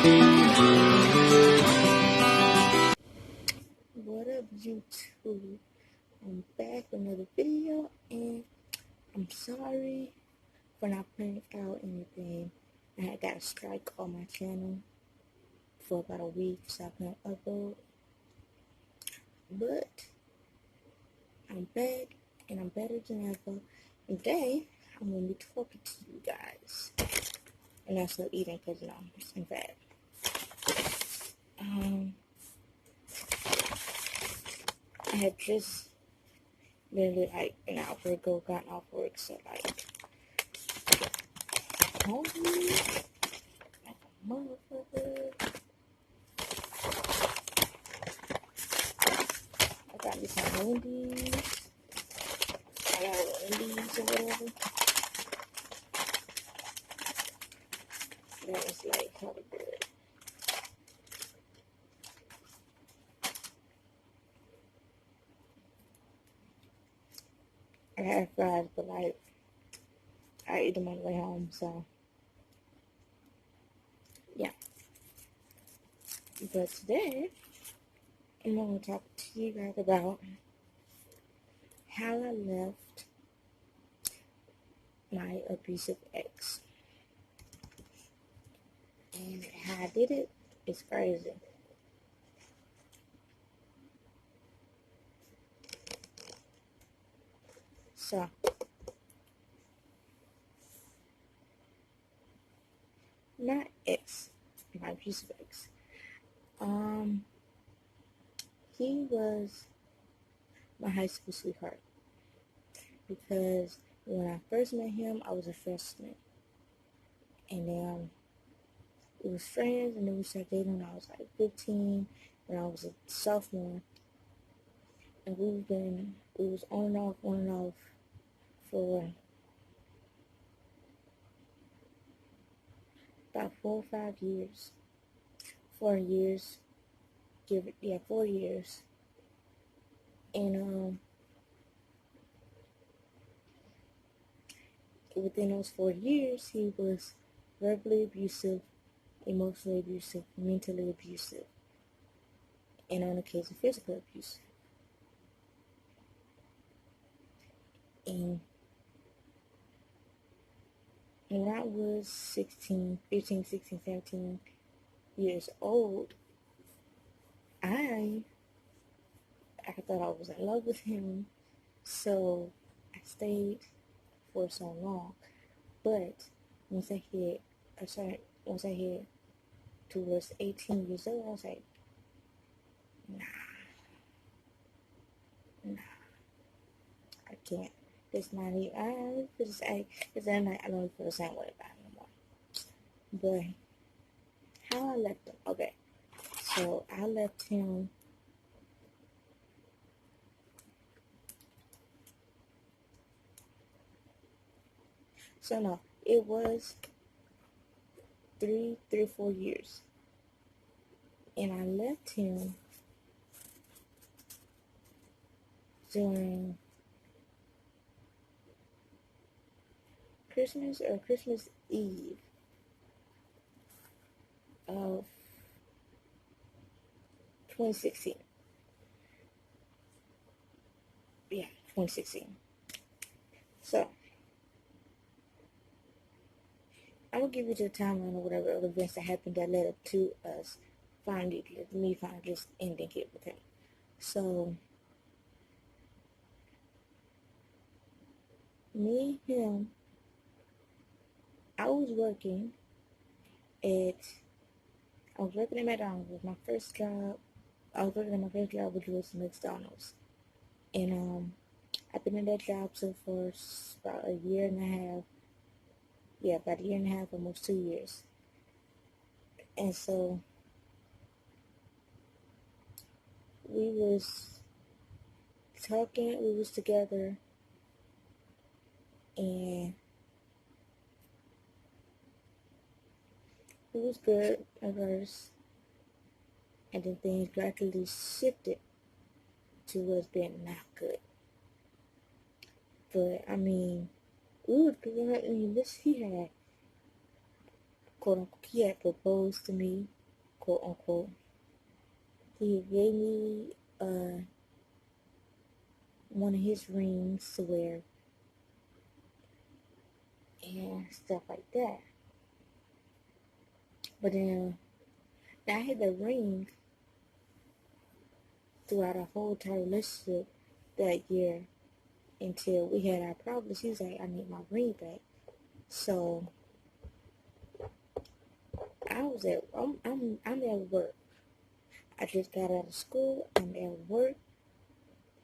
What up, YouTube? I'm back with another video, and I'm sorry for not putting out anything. I had got a strike on my channel for about a week, so I couldn't upload. But I'm back, and I'm better than ever. And today, I'm going to be talking to you guys. And also eating, because, I'm fat. I had just literally like an hour ago gotten off work, so like hungry like a motherfucker. I got me some Wendy's. I got Wendy's or whatever. That was like hella good. I had fries, but like I ate them on the way home, so yeah. But today I'm gonna talk to you guys about how I left my abusive ex. And how I did it is crazy. So my ex, my abusive ex, he was my high school sweetheart, because when I first met him, I was a freshman, and then we was friends, and then we started dating when I was like 15, when I was a sophomore, and we was on and off for about 4 or 5 years. 4 years, 4 years, and within those 4 years, he was verbally abusive, emotionally abusive, mentally abusive, and on occasion physical abuse. And when I was 15, 16, 17 years old, I thought I was in love with him, so I stayed for so long. But once I hit towards 18 years old, I was like, nah, I can't. It's not even, I don't feel the same way about him anymore. But how I left him, okay, so I left him it was 4 years, and I left him during Christmas Eve of 2016. Yeah, 2016. So I will give you the timeline or whatever other events that happened that led up to me finally just ending it with him. So me and him, I was working at McDonald's. It was my first job. I was working at my first job, which was McDonald's. And I've been in that job so for about a year and a half. Yeah, about a year and a half, almost 2 years. And so we was talking, we was together, and it was good at first, and then things gradually shifted to us being not good. But I mean, we were good. I mean, he quote unquote, he had proposed to me, quote unquote. He gave me one of his rings to wear and stuff like that. But then I had the ring throughout our whole entire relationship that year until we had our problems. He was like, I need my ring back. So I'm at work. I just got out of school. I'm at work.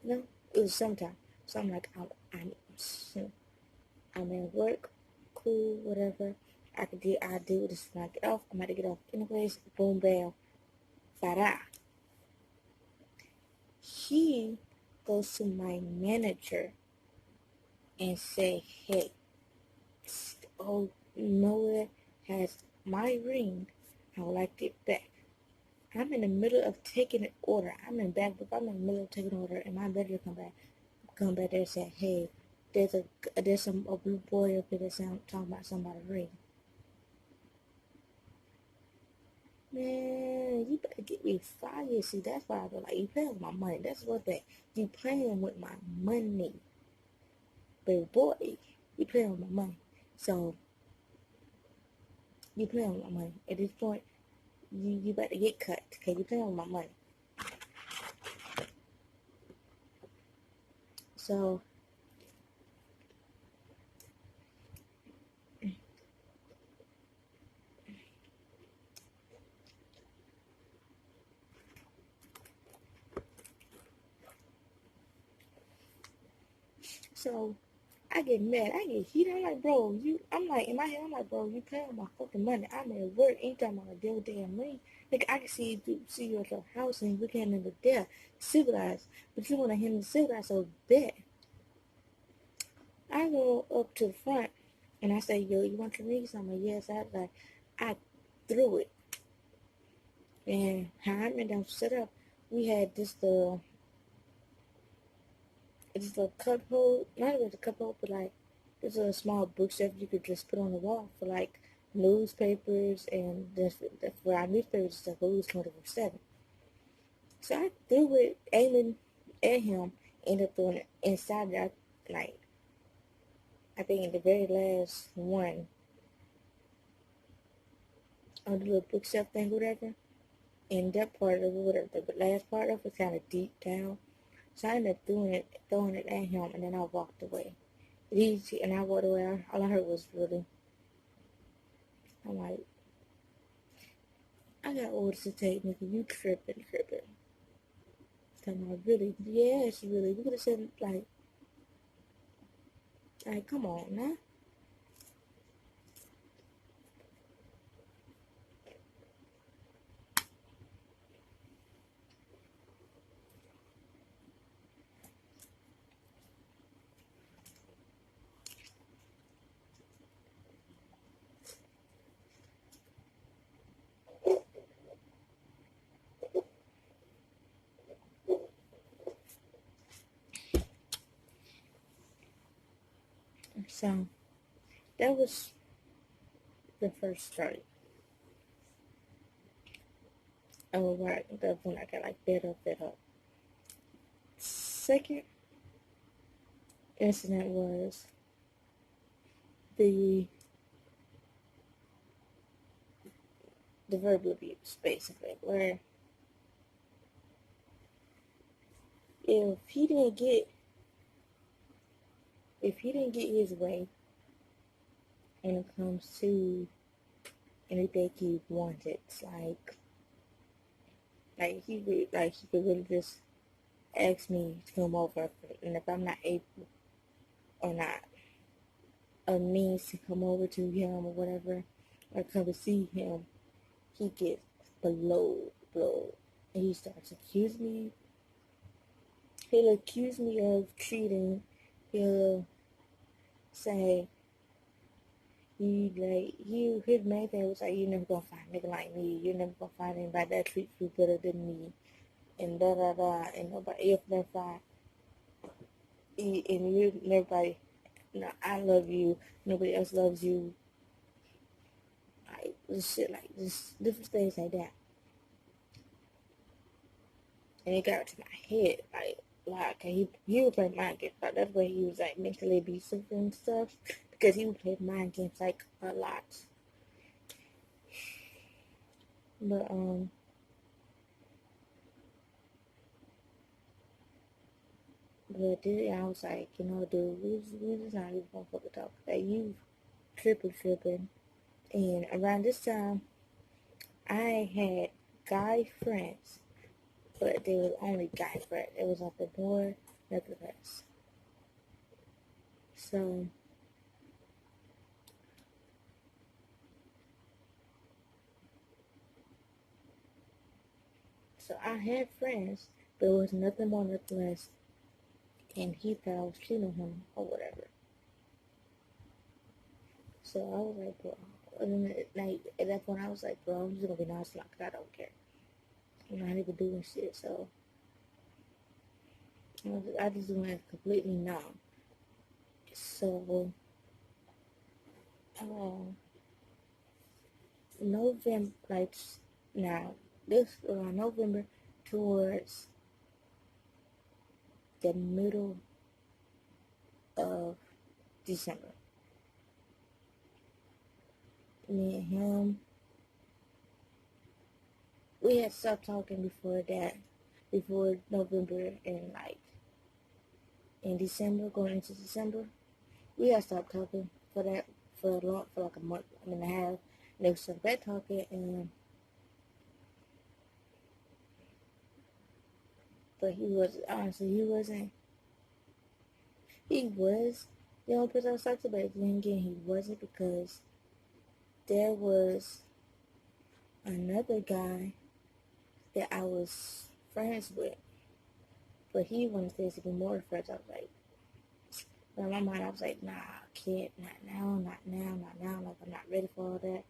No, it was sometime. So I'm like, I'm at work. Cool, whatever. I do this when I get off. I'm about to get off anyways. Boom, bam, fada. He goes to my manager and say, hey, oh, Noah has my ring. I would like it back. I'm in the middle of taking an order. I'm in the middle of taking an order, and my manager come back there and say, hey, there's a blue boy up there that's talking about somebody's ring. Man, you better get me fired. See, that's why I be like, you playing with my money. That's what that. You playing with my money. Baby boy, you playing with my money. So, you playing with my money. At this point, you better get cut, because you playing with my money. So, I get mad. I get heated. I'm like, bro, in my head, I'm like, bro, you paying my fucking money. I'm at work. Ain't talking about a deal damn ring. Like, I can see you at your house and we can't handle there. Civilized. But you want to handle civilized, so bet. I go up to the front and I say, yo, you want your ring? So I'm like, yes. I threw it. And how I meant to set up, we had this it's a cup hold, not even a cup hold, but like there's a small bookshelf you could just put on the wall for like newspapers and for our newspapers stuff. We was 24/7. So I threw it, aiming at him, ended up throwing it inside there. Like I think in the very last one on the little bookshelf thing, whatever. And that part of it, whatever, the last part of it was kind of deep down. So I ended up throwing it at him, and then I walked away. And I walked away. All I heard was really. I'm like, I got orders to take, nigga. You tripping. Come on, really? Yes, really. We could have said like, come on, now. So that was the first story. Oh, right. That's when I got like fed up. Second incident was the verbal abuse, basically, where if he didn't get his way when it comes to anything he wanted, he could really just ask me to come over, and if I'm not able or not a means to come over to him or whatever, or come to see him, he gets blow, and he starts accusing me. He'll accuse me of cheating. He'll say, his main thing was like, you never gonna find a nigga like me. You're never gonna find anybody that treats you better than me. And and nobody else never find. And you, everybody, I love you. Nobody else loves you. like this shit, like this different things like that. And it got to my head, like he would play mind games. Like, that's why he was like mentally abusive and stuff, because he would play mind games like a lot. But then I was like, you know, dude, we just not even gonna fucking talk. Like, you tripping. And around this time, I had guy friends, but they were only guy friends. It was nothing more, nothing less. So I had friends, but it was nothing more, nothing less. And he thought I was cheating on him or whatever. So I was like, bro. And then like, at that point, I was like, bro, I'm just gonna be nonchalant because I don't care. I'm not even doing shit. So I just went completely numb. So November, like now, this November towards the middle of December. Me and him, we had stopped talking before that, before November, and like in December, going into December, we had stopped talking for that for like a month and a half. And they started back talking, and but he was honestly he was the only person I was talking to, but then again he wasn't, because there was another guy that I was friends with, but he wanted us to be more friends. I was like, but in my mind I was like, nah, kid, not now, not now, not now. Like, I'm not ready for all that.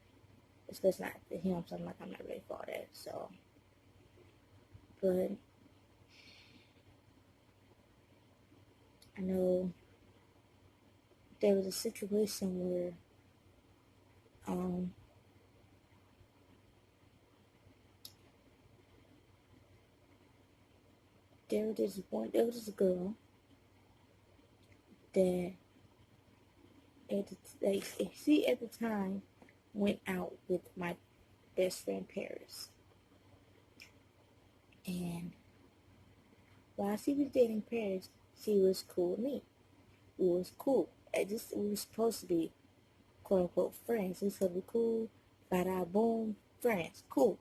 Especially not for him, so I'm like, I'm not ready for all that. So, but I know there was a situation where there was this girl that at the time went out with my best friend Paris, and while she was dating Paris, she was cool with me. We was cool. We were supposed to be quote unquote friends. We supposed to be cool, bada boom, friends, cool.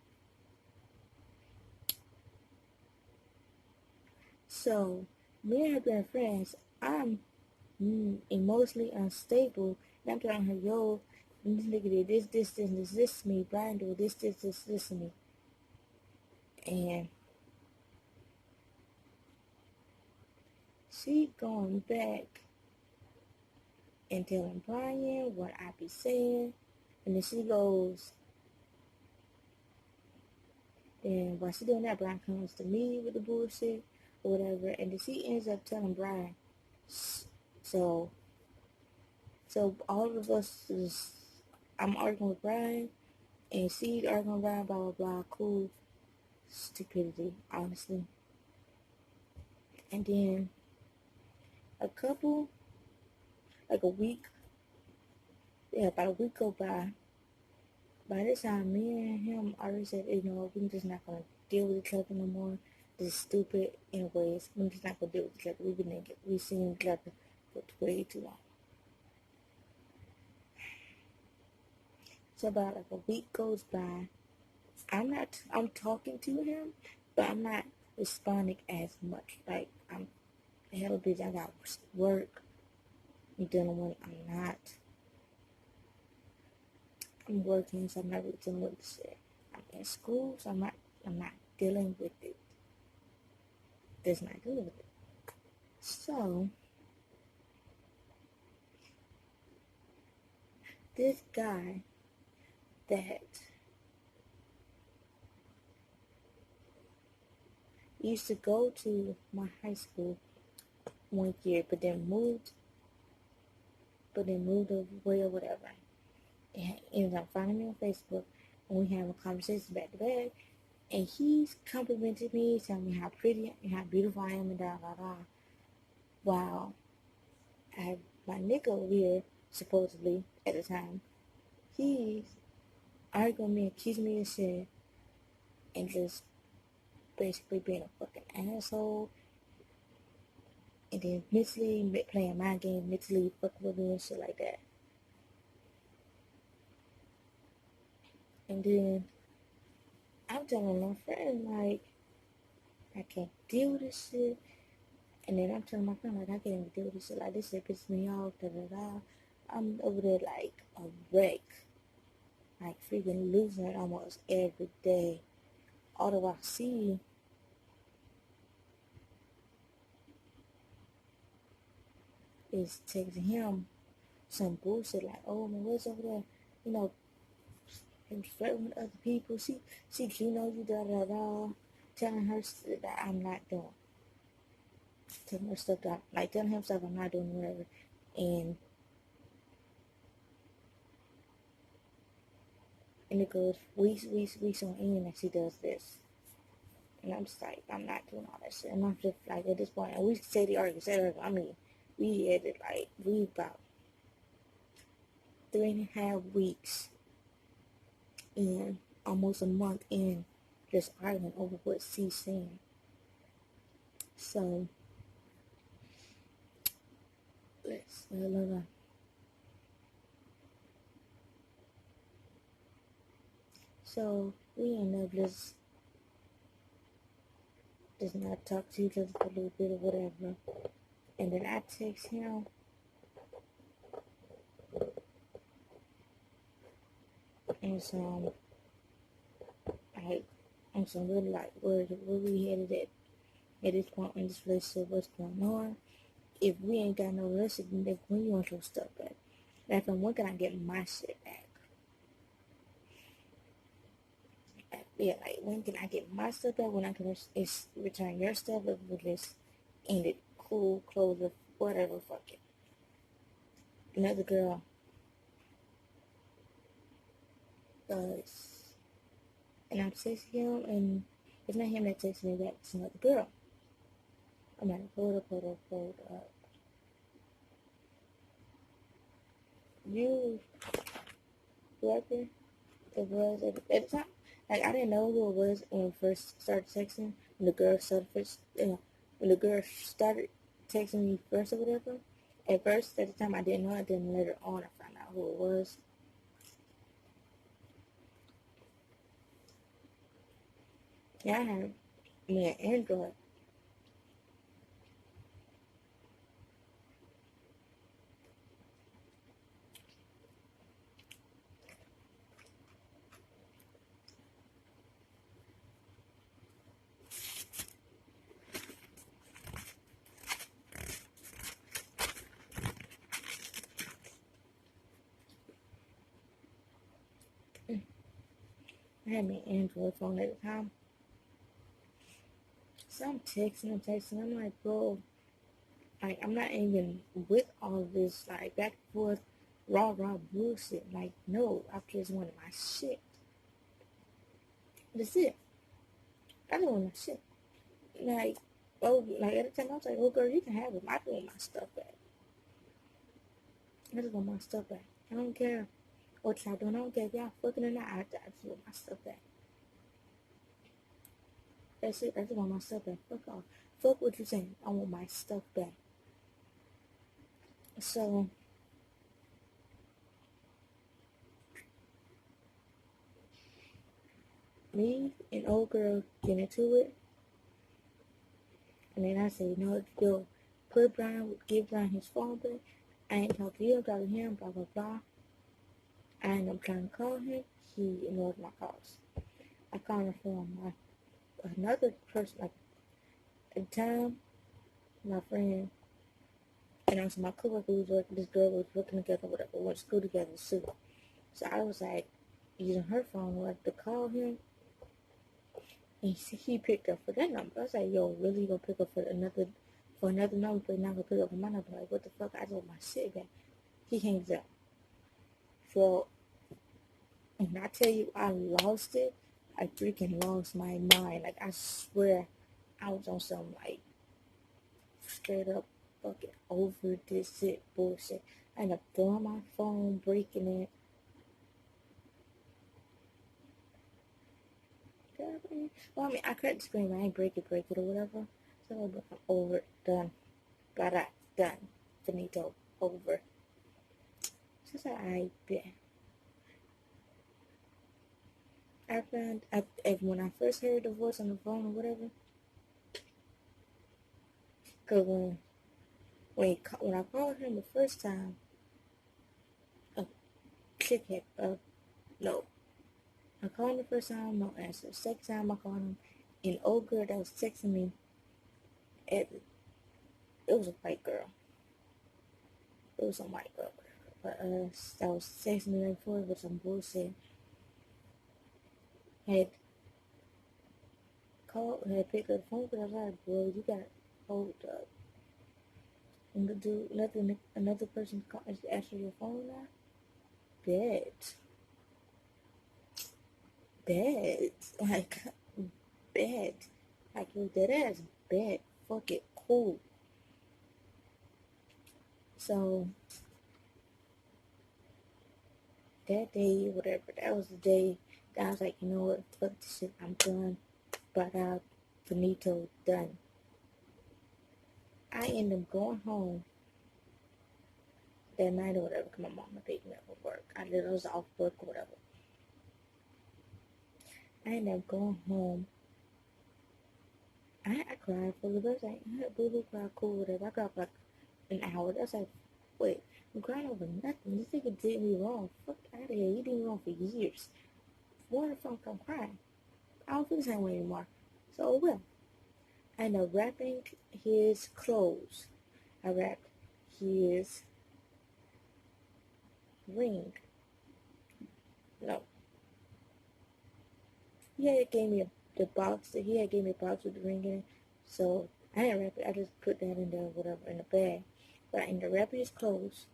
So me and her being friends, I'm emotionally unstable, and I'm telling her, yo, this nigga did this to me. Brian did this to me. And she going back and telling Brian what I be saying. And then she goes, and while she doing that, Brian comes to me with the bullshit or whatever. And then she ends up telling Brian, so all of us is, I'm arguing with Brian, and she arguing with Brian, blah, blah, blah, cool. Stupidity, honestly. And then a couple, like a week, about a week go by. By this time, me and him already said, you know, we're just not gonna deal with each other no more. This is stupid. Anyways, we're just not gonna deal with each other. We've seen each other for way too long. So about like a week goes by. I'm talking to him, but I'm not responding as much. Like, I'm hella busy. I got work. I'm dealing with. I'm working, so I'm not really dealing with this shit. I'm in school, so I'm not dealing with it. Just not dealing with it. So this guy that used to go to my high school one year, but then moved away or whatever. and ends up finding me on Facebook, and we have a conversation back to back, and he's complimenting me, telling me how pretty and how beautiful I am, and da da da. While I, my nigga over here, supposedly at the time, he's arguing me, accusing me of shit, and just basically being a fucking asshole, and then mentally playing my game, mentally fucking with me and shit like that. And then I'm telling my friend, like, I can't deal with this shit. And then I'm telling my friend, like, I can't even deal with this shit. Like, this shit pisses me off, da da da. I'm over there like a wreck. Like, freaking losing it almost every day. Although I see is texting him some bullshit like, oh, man, what's over there? You know, him flirting with other people. She knows you, da da da. Telling her that I'm not doing. Telling her stuff that, like, telling him stuff I'm not doing, whatever. And it goes weeks on end that she does this. And I'm just like, I'm not doing all that shit. And I'm just like, at this point, and we say the argument, I mean, we had it like, we about 3.5 weeks in, almost a month in, just arguing over what she's saying. So, let's, so, we end up just not talk to each other for a little bit or whatever. And then I text him, and so I'm so really like, where we headed at this point in this relationship, what's going on? If we ain't got no relationship, then when you want your stuff back? Like, when can I get my shit back? Yeah, like, when can I get my stuff back? When I can return your stuff? If we just end it cool, close it, whatever, fuck it. Another girl does, and I'm texting him, and it's not him that texts me back, it's another girl. I'm like, hold up. You, whoever it was at the time, like, I didn't know who it was when we first started texting. When the girl started texting me first or whatever. At first, at the time, I didn't know. Then later on, I found out who it was. Yeah, I had me an Android. I had me an Android phone at the time. So I'm texting. I'm like, bro, like, I'm not even with all of this, like, back and forth, raw bullshit. Like, no, I just wanted my shit. That's it. I just want my shit. Like, oh, like, at the time, I was like, oh, girl, you can have it. I just want my stuff back. I just want my stuff back. I don't care what y'all doing. I don't care if y'all fucking or not. I just want my stuff back. That's it. I just want my stuff back. Fuck off. Fuck what you saying. I want my stuff back. So, me and old girl get into it. And then I say, no, go give Brian his phone back. I ain't talking to you, I'm talking to him, blah, blah, blah. I end up trying to call him. He ignored my calls. I called him from another person, like, at the time, my friend, and also my coworker was working, this girl was working together, whatever, went to school together too. So I was like, using her phone, like, to call him. And he picked up for that number. I was like, yo, really, you gonna pick up for another number, but not gonna pick up for my number? Like, what the fuck? I just want my shit back. He hangs up. So And when I tell you I lost it, I freaking lost my mind. Like, I swear I was on some, like, straight up fucking over this shit bullshit. I ended up throwing my phone, breaking it. Well, I mean, I couldn't scream. I ain't break it or whatever. So I'm over, done, got it, done, finito, over. Just like, I bet. I found, when I first heard the voice on the phone or whatever, because when I called him the first time, a chick had, no. I called him the first time, no answer. Second time I called him, an old girl that was texting me, it was a white girl. It was a white girl. But that was texting me right before with some bullshit. Had picked up the phone because I was like, bro, you gotta hold up. And to do nothing, another person is answering your phone now? Bet. Like, bet. Like, yo, that ass bet. Fuck it, cool. So, that day, whatever, that was the day that I was like, you know what, fuck this shit, I'm done. But finito, done. I ended up going home that night or whatever, because my mama picked me up from work. I was off work or whatever. I ended up going home. I cried for the rest. Like, boo-boo cried, cool, whatever. I cried for like an hour. That's like, wait, I'm crying over nothing. This nigga did me wrong. Fuck out of here. He did me wrong for years. Why the fuck I'm crying? I don't feel the same way anymore. So, well, I ended up wrapping his clothes. I wrapped his ring. No. He had gave me the box. He had gave me a box with the ring in it. So, I didn't wrap it. I just put that in there, whatever, in the bag. But I ended up wrapping his clothes.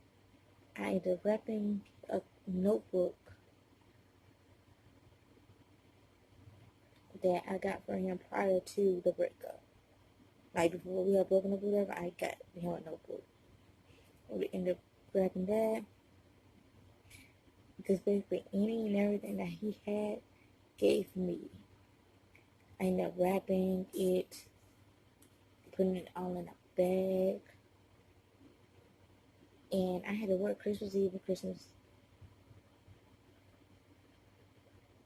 I ended up wrapping a notebook that I got for him prior to the breakup. Like, before we had broken up or whatever, I got him a notebook. We ended up wrapping that. Because basically any and everything that he had gave me. I ended up wrapping it, putting it all in a bag. And I had to work Christmas Eve and Christmas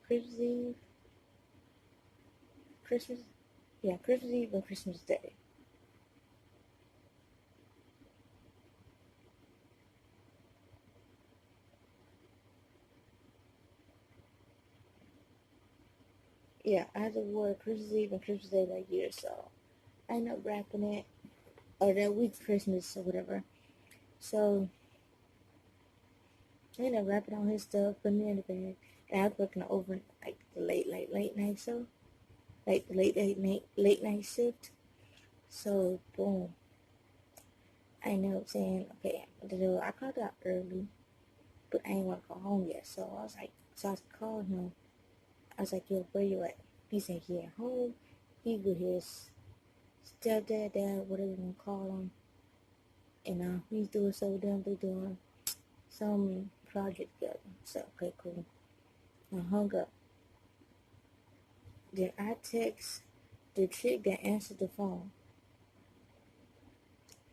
Eve, Christmas Eve and Christmas Day. Yeah, I had to work Christmas Eve and Christmas Day that year, so I ended up wrapping it, or that week Christmas or whatever. So I ended up wrapping all his stuff, putting it in the bag, and I was working over like the late night show, like the late night shift. So boom, I ended up saying, okay, I called out early, but I ain't want to go home yet. So I was calling him. I was like, yo, where you at? He said he at home. He with his stepdad, dad, whatever you want to call him. And he's doing so damn, they doing some project together. So, okay, cool. I hung up. Then I text the chick that answered the phone.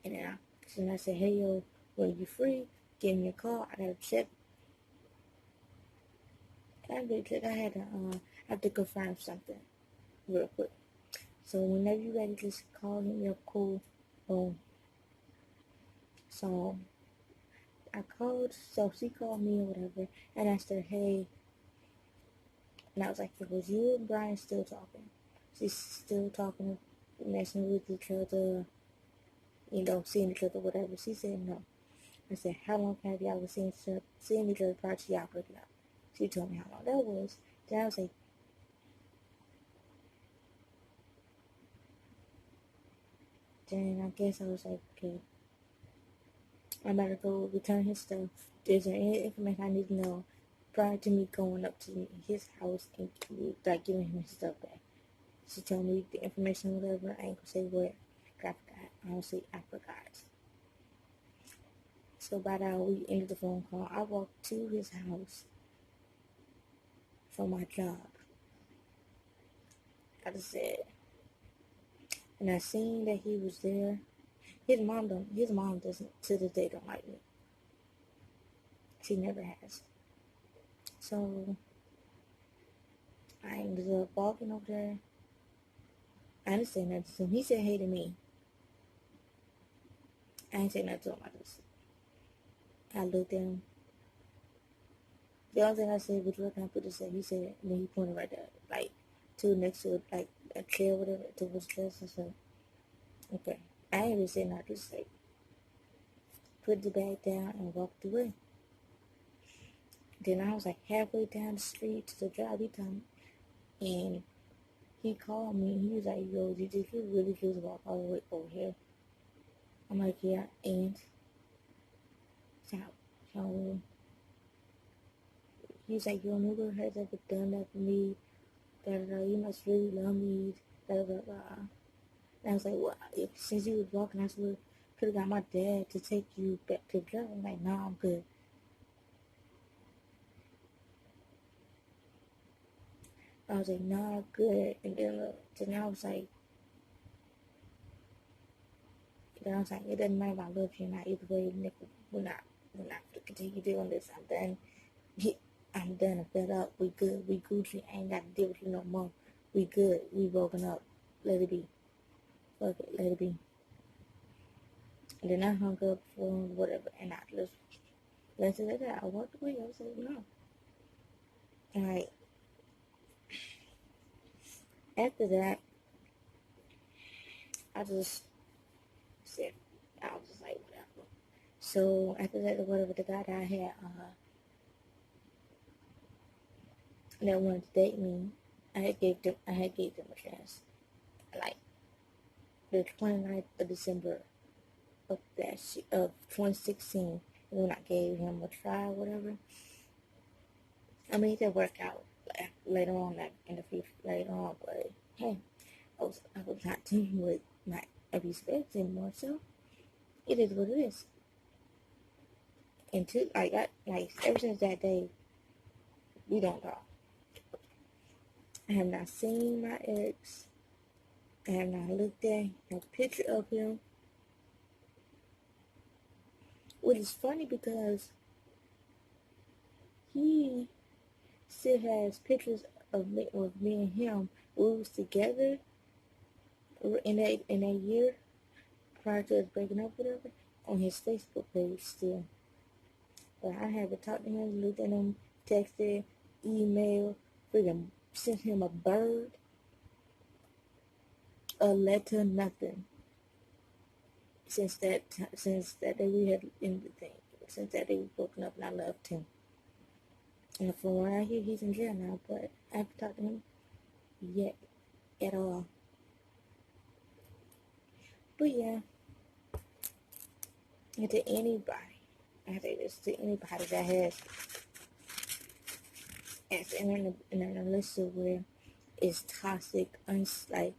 And then I said, hey, yo, when you free, give me a call. I got to check. I have to confirm something real quick. So whenever you ready, just call me up, cool. Boom. So I called, so she called me or whatever, and asked her, hey, and I was like, it was you and Brian still talking? She's still talking, messing with each other, seeing each other, whatever. She said no. I said, how long have y'all been seeing each other prior to y'all breaking up? She told me how long that was. Then I was like, then I guess I was like, okay, I'm about to go return his stuff. Is there any information I need to know? prior to me going up to his house and like giving him his stuff back. She told me the information, whatever. I ain't gonna say what. I forgot. Honestly, I forgot. So by that, we ended the phone call. I walked to his house for my job. I just said, and I seen that he was there. His mom doesn't to this day don't like me. She never has. So I ended up walking over there. I didn't say nothing to him. He said hey to me. I didn't say nothing to him. I looked at him. The only thing I said was, what can I put this at? He said, when he pointed right there, like, to next to, like, a chair or whatever, towards the desk. I said, okay. I ain't even say nothing. I just, like, put the bag down and walked away. Then I was, like, halfway down the street to the drive he told me, and he called me, and he was like, yo, did you really just walk all the way over here? I'm like, yeah, and so he was like, yo, nobody has ever done that for me. You must really love me. And I was like, well, since you was walking, I could have got my dad to take you back to the job. I'm like, nah, I'm good. I was like, nah, I'm good. And then I was like, it doesn't matter if I love you or not. Either way, nigga, we're not going to continue doing this. I'm done. I'm done. I'm fed up. We good. We Gucci. I ain't got to deal with you no more. We good. We broken up. Let it be. Fuck it. Let it be. And then I hung up for whatever. And I just left it at that. I walked away. I was like, no. Alright. After that, I just said, I was just like, whatever. So after that, whatever, the guy that I had, that wanted to date me, I had gave them a chance. Like the 29th of December of 2016, and when I gave him a try, or whatever. I mean, it did work out later on, like in the future, later on. But hey, I was not dealing with my abusive ex anymore, so it is what it is. And ever since that day, we don't talk. I have not seen my ex. I have not looked at a picture of him. Which is funny because he still has pictures of me and him when we was together in that year prior to us breaking up, whatever, on his Facebook page still. But I haven't talked to him, looked at him, texted, emailed, freaking sent him a bird, a letter, nothing. Since that day we had ended the thing. Since that day we broken up and I loved him. And from what I hear, he's in jail now, but I haven't talked to him yet at all. But yeah, and to anybody, I say this to anybody that has in a relationship where it's toxic, like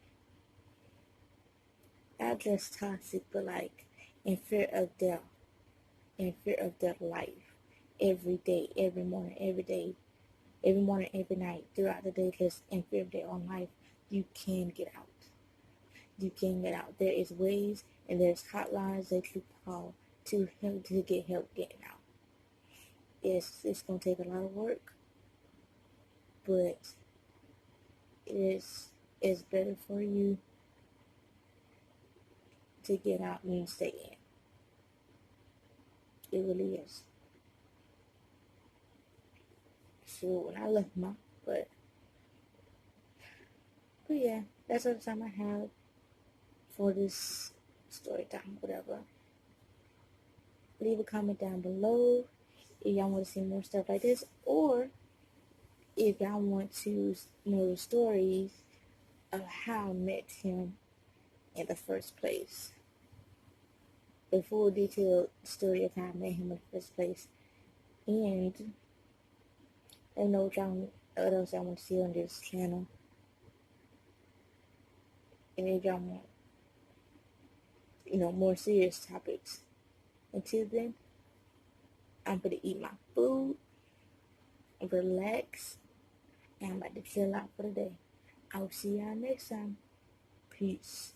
not just toxic, but like in fear of their life, every day, every morning, every night, throughout the day, just in fear of their own life. You can get out. You can get out. There is ways and there's hotlines that you call to get help getting out. It's gonna take a lot of work, but it's better for you to get out than you stay in. It really is. So when I left but yeah, that's all the time I have for this story time, whatever. Leave a comment down below if y'all want to see more stuff like this, or if y'all want to know the stories of how I met him in the first place. The full detailed story of how I met him in the first place. And Let me know what else I want to see on this channel. And if y'all want, more serious topics. Until then, I'm gonna eat my food, relax, and I'm about to chill out for the day. I'll see y'all next time. Peace.